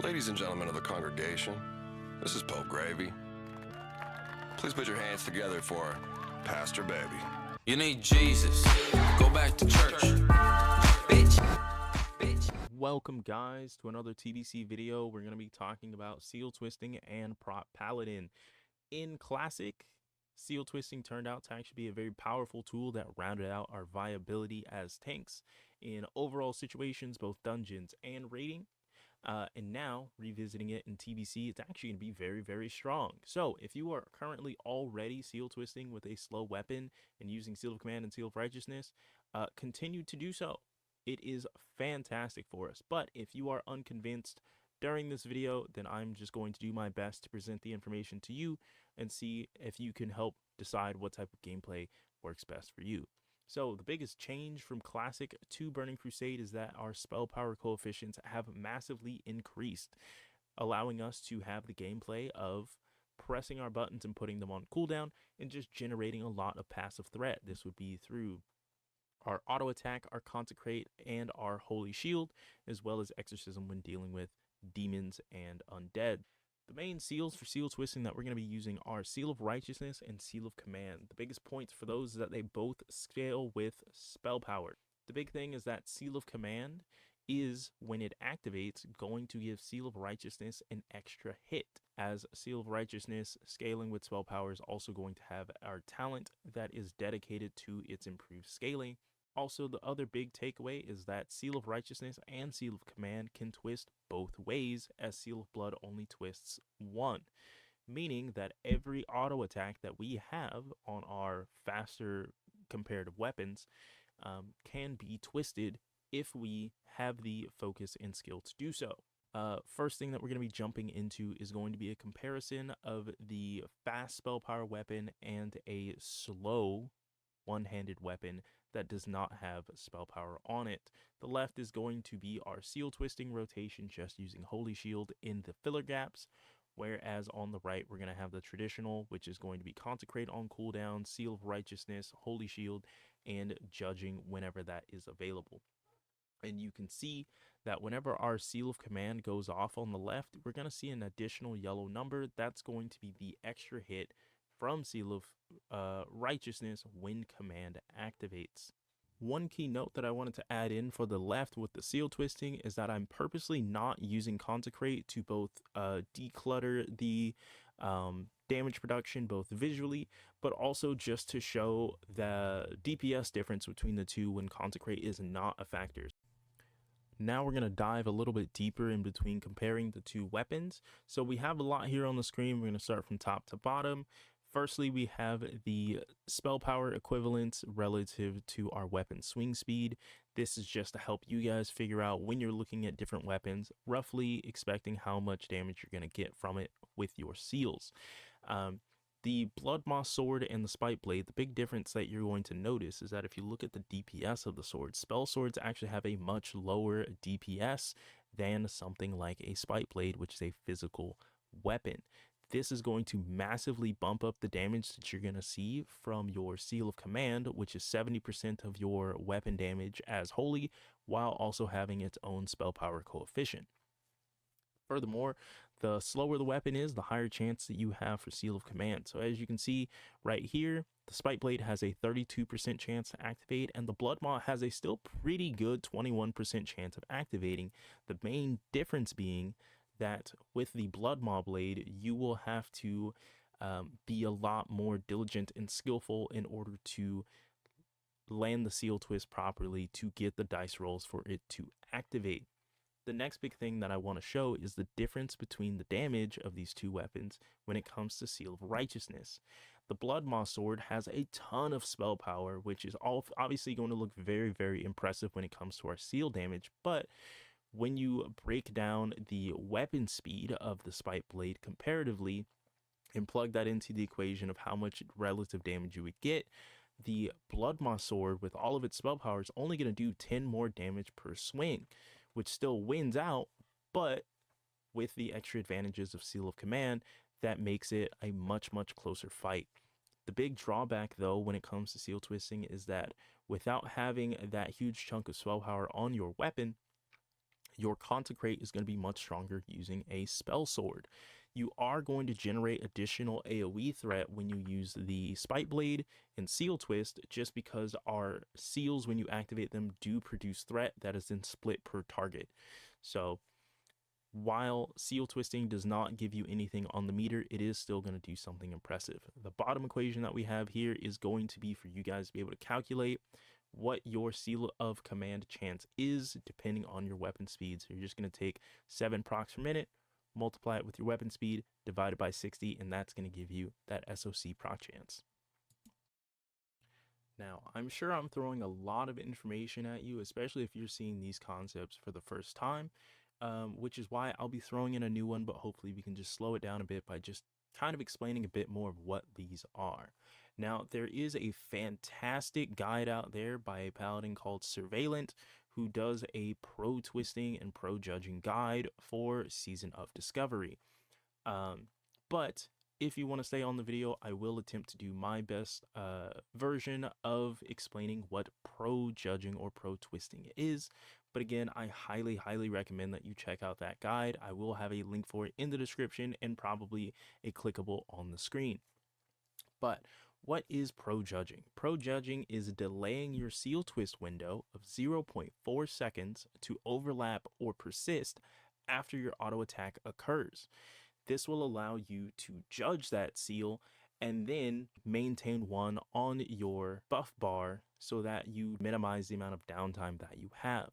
Ladies and gentlemen of the congregation, this is Pope Gravy. Please put your hands together for Pastor Baby. You need Jesus. Go back to church. Bitch. Welcome guys to another TBC video. We're going to be talking about seal twisting and prop paladin. In classic, seal twisting turned out to actually be a very powerful tool that rounded out our viability as tanks in overall situations, both dungeons and raiding. And now, revisiting it in TBC, it's actually going to be very, very strong. So, if you are currently already seal twisting with a slow weapon and using Seal of Command and Seal of Righteousness, continue to do so. It is fantastic for us. But if you are unconvinced during this video, then I'm just going to do my best to present the information to you and see if you can help decide what type of gameplay works best for you. So the biggest change from Classic to Burning Crusade is that our spell power coefficients have massively increased, allowing us to have the gameplay of pressing our buttons and putting them on cooldown and just generating a lot of passive threat. This would be through our auto attack, our consecrate, and our holy shield, as well as exorcism when dealing with demons and undead. The main seals for seal twisting that we're going to be using are Seal of Righteousness and Seal of Command. The biggest points for those is that they both scale with spell power. The big thing is that Seal of Command is, when it activates, going to give Seal of Righteousness an extra hit, as Seal of Righteousness scaling with spell power is also going to have our talent that is dedicated to its improved scaling. Also, the other big takeaway is that Seal of Righteousness and Seal of Command can twist both ways, as Seal of Blood only twists one, meaning that every auto attack that we have on our faster comparative weapons can be twisted if we have the focus and skill to do so. First thing that we're going to be jumping into is going to be a comparison of the fast spell power weapon and a slow one-handed weapon that does not have spell power on it. The left is going to be our seal twisting rotation, just using Holy Shield in the filler gaps, whereas on the right we're going to have the traditional, which is going to be Consecrate on cooldown, Seal of Righteousness, Holy Shield, and Judging whenever that is available. And you can see that whenever our Seal of Command goes off on the left, we're going to see an additional yellow number. That's going to be the extra hit from Seal of Righteousness when command activates. One key note that I wanted to add in for the left with the seal twisting is that I'm purposely not using Consecrate to both declutter the damage production both visually, but also just to show the DPS difference between the two when Consecrate is not a factor. Now we're going to dive a little bit deeper in between comparing the two weapons. So we have a lot here on the screen. We're going to start from top to bottom. Firstly, we have the spell power equivalents relative to our weapon swing speed. This is just to help you guys figure out, when you're looking at different weapons, roughly expecting how much damage you're going to get from it with your seals. The Bloodmoss sword and the Spike blade, the big difference that you're going to notice is that if you look at the DPS of the sword, spell swords actually have a much lower DPS than something like a Spike blade, which is a physical weapon. This is going to massively bump up the damage that you're going to see from your Seal of Command, which is 70% of your weapon damage as holy, while also having its own spell power coefficient. Furthermore, the slower the weapon is, the higher chance that you have for Seal of Command. So as you can see right here, the Spike Blade has a 32% chance to activate, and the Bloodmaw has a still pretty good 21% chance of activating. The main difference being that with the Bloodmaw blade, you will have to be a lot more diligent and skillful in order to land the seal twist properly to get the dice rolls for it to activate. The next big thing that I want to show is the difference between the damage of these two weapons when it comes to Seal of Righteousness. The Bloodmaw sword has a ton of spell power, which is obviously going to look very, very impressive when it comes to our seal damage, but when you break down the weapon speed of the Spike blade comparatively and plug that into the equation of how much relative damage you would get, the Bloodmaw sword with all of its spell power is only going to do 10 more damage per swing, which still wins out, but with the extra advantages of Seal of Command, that makes it a much, much closer fight. The big drawback, though, when it comes to seal twisting is that without having that huge chunk of spell power on your weapon, your Consecrate is going to be much stronger using a Spell Sword. You are going to generate additional AoE threat when you use the Spite Blade and Seal Twist, just because our seals, when you activate them, do produce threat that is then split per target. So while Seal Twisting does not give you anything on the meter, it is still going to do something impressive. The bottom equation that we have here is going to be for you guys to be able to calculate what your Seal of Command chance is depending on your weapon speed. So you're just going to take 7 procs per minute, multiply it with your weapon speed, divide it by 60, and that's going to give you that SOC proc chance. Now, I'm sure I'm throwing a lot of information at you, especially if you're seeing these concepts for the first time, which is why I'll be throwing in a new one, but hopefully we can just slow it down a bit by just kind of explaining a bit more of what these are. Now, there is a fantastic guide out there by a paladin called Surveillant, who does a pro twisting and pro judging guide for Season of Discovery. But if you want to stay on the video, I will attempt to do my best version of explaining what pro judging or pro twisting is. But again, I highly recommend that you check out that guide. I will have a link for it in the description and probably a clickable on the screen. But what is pro judging? Pro judging is delaying your Seal Twist window of 0.4 seconds to overlap or persist after your auto attack occurs. This will allow you to judge that seal and then maintain one on your buff bar so that you minimize the amount of downtime that you have.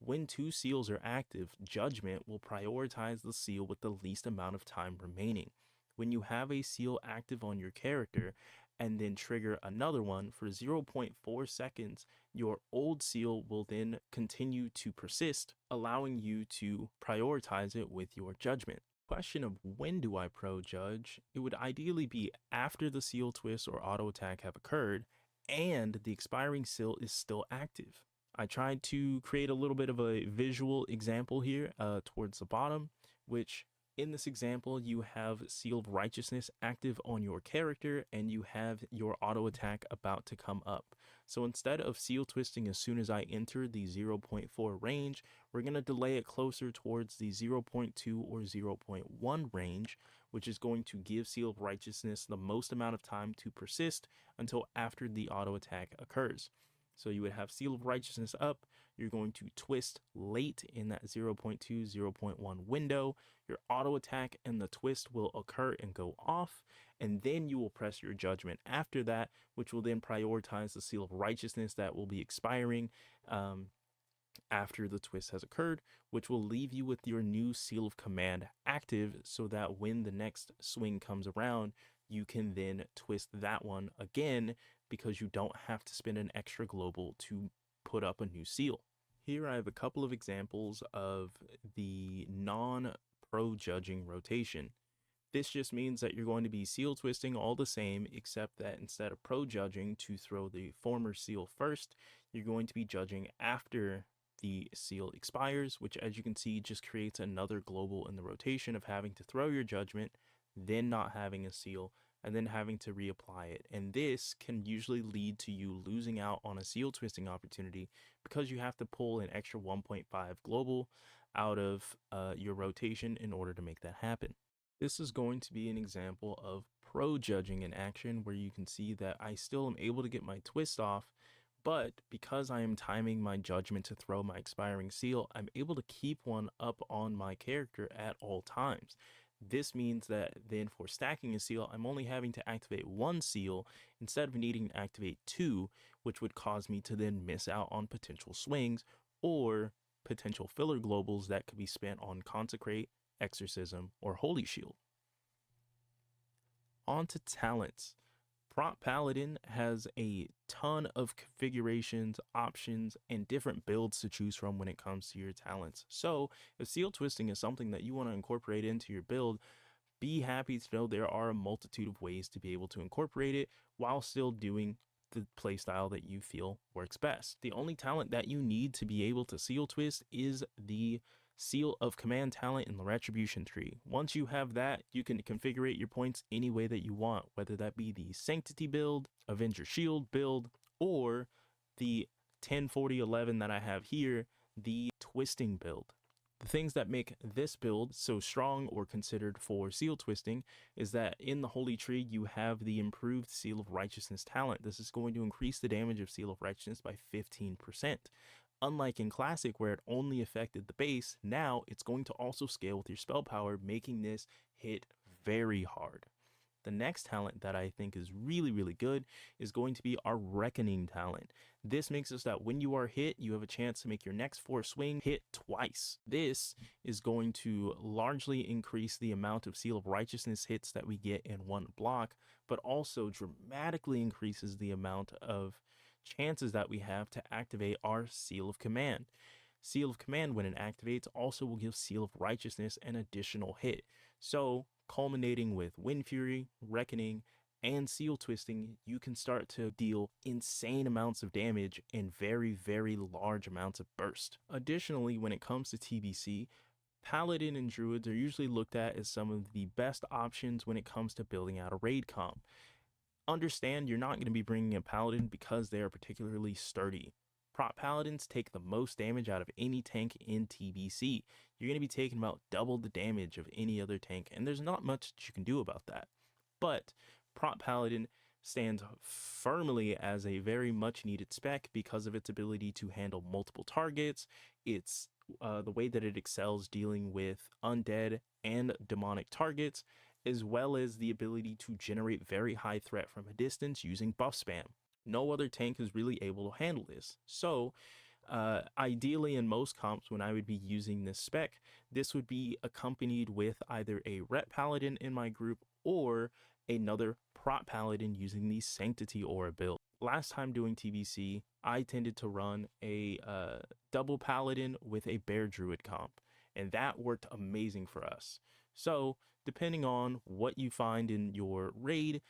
When 2 seals are active, Judgment will prioritize the seal with the least amount of time remaining. When you have a seal active on your character and then trigger another one for 0.4 seconds, your old seal will then continue to persist, allowing you to prioritize it with your Judgment. Question of when do I pro judge? It would ideally be after the Seal Twist or auto attack have occurred and the expiring seal is still active. I tried to create a little bit of a visual example here towards the bottom, which in this example, you have Seal of Righteousness active on your character and you have your auto attack about to come up. So instead of Seal Twisting as soon as I enter the 0.4 range, we're going to delay it closer towards the 0.2 or 0.1 range, which is going to give Seal of Righteousness the most amount of time to persist until after the auto attack occurs. So you would have Seal of Righteousness up, you're going to twist late in that 0.2, 0.1 window, your auto attack and the twist will occur and go off, and then you will press your Judgment after that, which will then prioritize the Seal of Righteousness that will be expiring after the twist has occurred, which will leave you with your new Seal of Command active so that when the next swing comes around, you can then twist that one again because you don't have to spend an extra global to put up a new seal. Here I have a couple of examples of the non-pro judging rotation. This just means that you're going to be seal twisting all the same, except that instead of pro judging to throw the former seal first, you're going to be judging after the seal expires, which as you can see just creates another global in the rotation of having to throw your Judgment, then not having a seal, and then having to reapply it. And this can usually lead to you losing out on a seal twisting opportunity because you have to pull an extra 1.5 global out of your rotation in order to make that happen. This is going to be an example of pro judging in action where you can see that I still am able to get my twist off, but because I am timing my Judgment to throw my expiring seal, I'm able to keep one up on my character at all times. This means that then for stacking a seal, I'm only having to activate 1 seal instead of needing to activate 2, which would cause me to then miss out on potential swings or potential filler globals that could be spent on Consecrate, Exorcism, or Holy Shield. On to talents. Prot Paladin has a ton of configurations, options, and different builds to choose from when it comes to your talents. So if seal twisting is something that you want to incorporate into your build, be happy to know there are a multitude of ways to be able to incorporate it while still doing the playstyle that you feel works best. The only talent that you need to be able to seal twist is the Seal of Command talent in the Retribution tree. Once you have that, you can configure your points any way that you want, whether that be the Sanctity build, Avenger Shield build, or the 10-40-11 that I have here, the Twisting build. The things that make this build so strong or considered for seal twisting is that in the Holy Tree, you have the improved Seal of Righteousness talent. This is going to increase the damage of Seal of Righteousness by 15%. Unlike in Classic, where it only affected the base, now it's going to also scale with your spell power, making this hit very hard. The next talent that I think is really, really good is going to be our Reckoning talent. This makes it so that when you are hit, you have a chance to make your next 4 swing hit twice. This is going to largely increase the amount of Seal of Righteousness hits that we get in one block, but also dramatically increases the amount of chances that we have to activate our Seal of Command. Seal of Command, when it activates, also will give Seal of Righteousness an additional hit. So, culminating with Wind Fury, Reckoning, and Seal Twisting, you can start to deal insane amounts of damage in very, very large amounts of burst. Additionally, when it comes to TBC, Paladin and Druids are usually looked at as some of the best options when it comes to building out a raid comp. Understand you're not going to be bringing a Paladin because they are particularly sturdy. Prot Paladins take the most damage out of any tank in TBC. You're going to be taking about double the damage of any other tank, and there's not much that you can do about that. But Prot Paladin stands firmly as a very much needed spec because of its ability to handle multiple targets. It's the way that it excels dealing with undead and demonic targets, as well as the ability to generate very high threat from a distance using buff spam. No other tank is really able to handle this. So ideally in most comps, when I would be using this spec, this would be accompanied with either a Ret Paladin in my group or another Prot Paladin using the Sanctity Aura build. Last time doing TBC, I tended to run a double Paladin with a Bear Druid comp, and that worked amazing for us. So depending on what you find in your raid,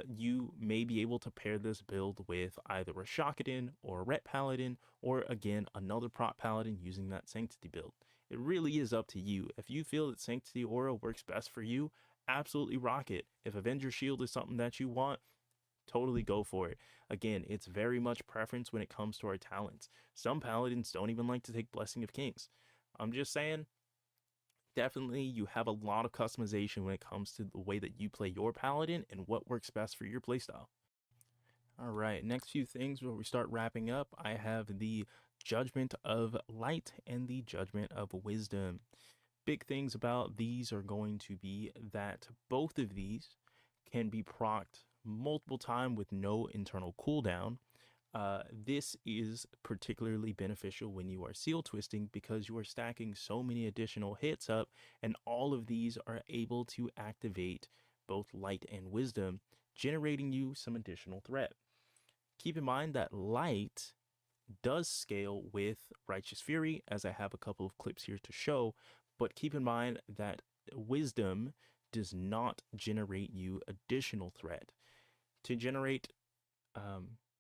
you may be able to pair this build with either a Shakadin or a Ret Paladin, or again, another Prot Paladin using that Sanctity build. It really is up to you. If you feel that Sanctity Aura works best for you, absolutely rock it. If Avenger Shield is something that you want, totally go for it. Again, it's very much preference when it comes to our talents. Some Paladins don't even like to take Blessing of Kings. I'm just saying, definitely you have a lot of customization when it comes to the way that you play your Paladin and what works best for your playstyle. All right, next few things before we start wrapping up, I have the Judgment of Light and the Judgment of Wisdom. Big things about these are going to be that both of these can be procced multiple times with no internal cooldown. This is particularly beneficial when you are seal twisting because you are stacking so many additional hits up, and all of these are able to activate both Light and Wisdom, generating you some additional threat. Keep in mind that Light does scale with Righteous Fury, as I have a couple of clips here to show, but keep in mind that Wisdom does not generate you additional threat. To generate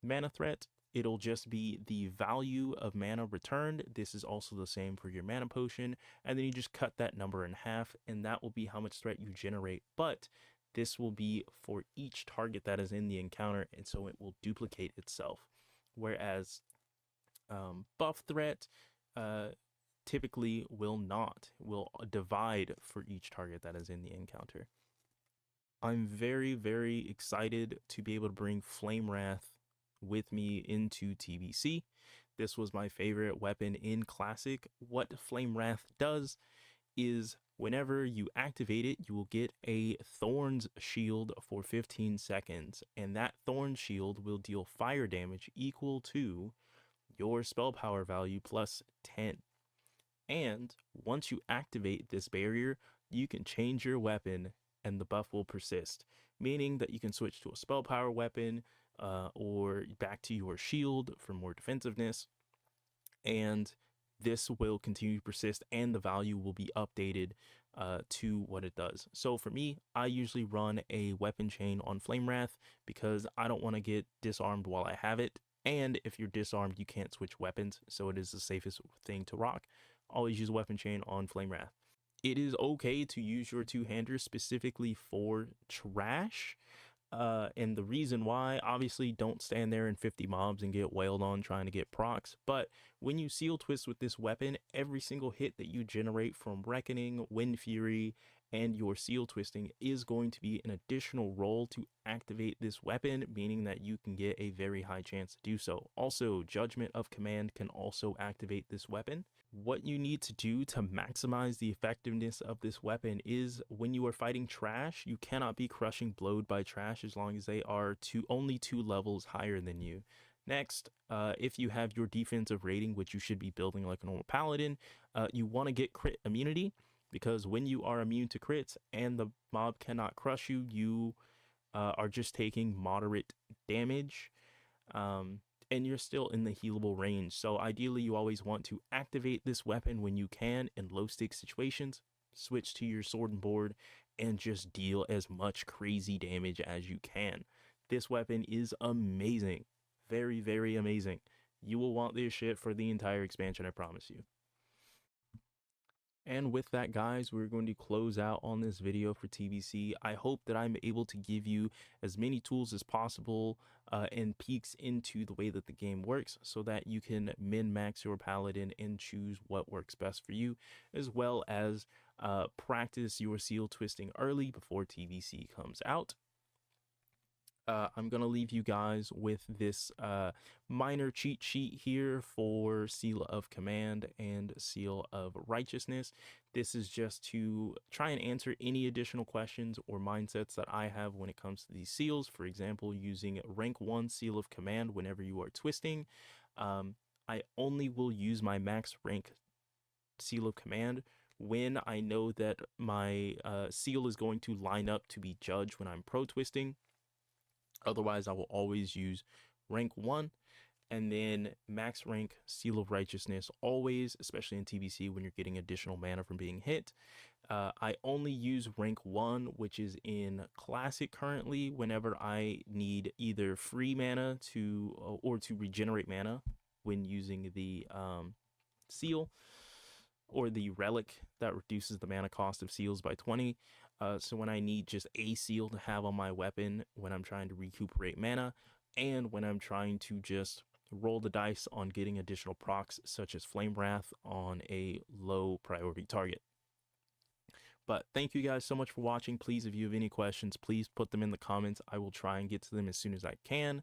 mana threat, it'll just be the value of mana returned. This is also the same for your mana potion, and then you just cut that number in half, and that will be how much threat you generate. But this will be for each target that is in the encounter, and so it will duplicate itself. Whereas buff threat typically will not, will divide for each target that is in the encounter. I'm very, very excited to be able to bring Flame Wrath with me into TBC. This was my favorite weapon in Classic. What Flame Wrath does is whenever you activate it, you will get a Thorns shield for 15 seconds, and that Thorns shield will deal fire damage equal to your spell power value plus 10. And once you activate this barrier, you can change your weapon and the buff will persist, meaning that you can switch to a spell power weapon or back to your shield for more defensiveness, and this will continue to persist and the value will be updated to what it does. So for me, I usually run a weapon chain on Flame Wrath because I don't want to get disarmed while I have it, and if you're disarmed you can't switch weapons, so it is the safest thing to rock. Always use a weapon chain on Flame Wrath. It is okay to use your two-handers specifically for trash. And the reason why, obviously, don't stand there in 50 mobs and get wailed on trying to get procs. But when you seal twist with this weapon, every single hit that you generate from Reckoning, Wind Fury, and your seal twisting is going to be an additional roll to activate this weapon, meaning that you can get a very high chance to do so. Also, Judgment of Command can also activate this weapon. What you need to do to maximize the effectiveness of this weapon is when you are fighting trash, you cannot be crushing blowed by trash as long as they are only 2 levels higher than you. Next, if you have your defensive rating, which you should be building like a normal paladin, you want to get crit immunity, because when you are immune to crits and the mob cannot crush you, you are just taking moderate damage. And you're still in the healable range. So ideally, you always want to activate this weapon when you can in low stake situations, switch to your sword and board, and just deal as much crazy damage as you can. This weapon is amazing. Very, very amazing. You will want this shit for the entire expansion, I promise you. And with that, guys, we're going to close out on this video for TBC. I hope that I'm able to give you as many tools as possible and peeks into the way that the game works so that you can min-max your paladin and choose what works best for you, as well as practice your seal twisting early before TBC comes out. I'm going to leave you guys with this minor cheat sheet here for Seal of Command and Seal of Righteousness. This is just to try and answer any additional questions or mindsets that I have when it comes to these seals. For example, using rank 1 Seal of Command whenever you are twisting. I only will use my max rank Seal of Command when I know that my seal is going to line up to be judged when I'm pro twisting. Otherwise, I will always use rank 1 and then max rank Seal of Righteousness always, especially in TBC when you're getting additional mana from being hit. I only use rank 1, which is in Classic currently, whenever I need either free mana or to regenerate mana when using the seal, or the relic that reduces the mana cost of seals by 20. So when I need just a seal to have on my weapon when I'm trying to recuperate mana, and when I'm trying to just roll the dice on getting additional procs such as Flame Wrath on a low priority target. But thank you guys so much for watching. Please, if you have any questions, please put them in the comments. I will try and get to them as soon as I can.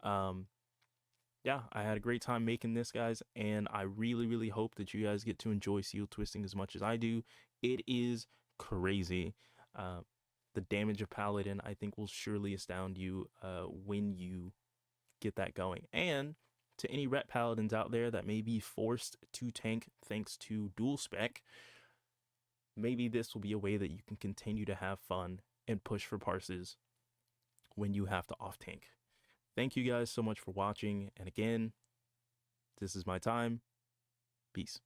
Yeah, I had a great time making this, guys, and I really, really hope that you guys get to enjoy seal twisting as much as I do. It is crazy. The damage of Paladin, I think, will surely astound you when you get that going. And to any Ret Paladins out there that may be forced to tank thanks to dual spec, maybe this will be a way that you can continue to have fun and push for parses when you have to off tank. Thank you guys so much for watching, and again, this is my time. Peace.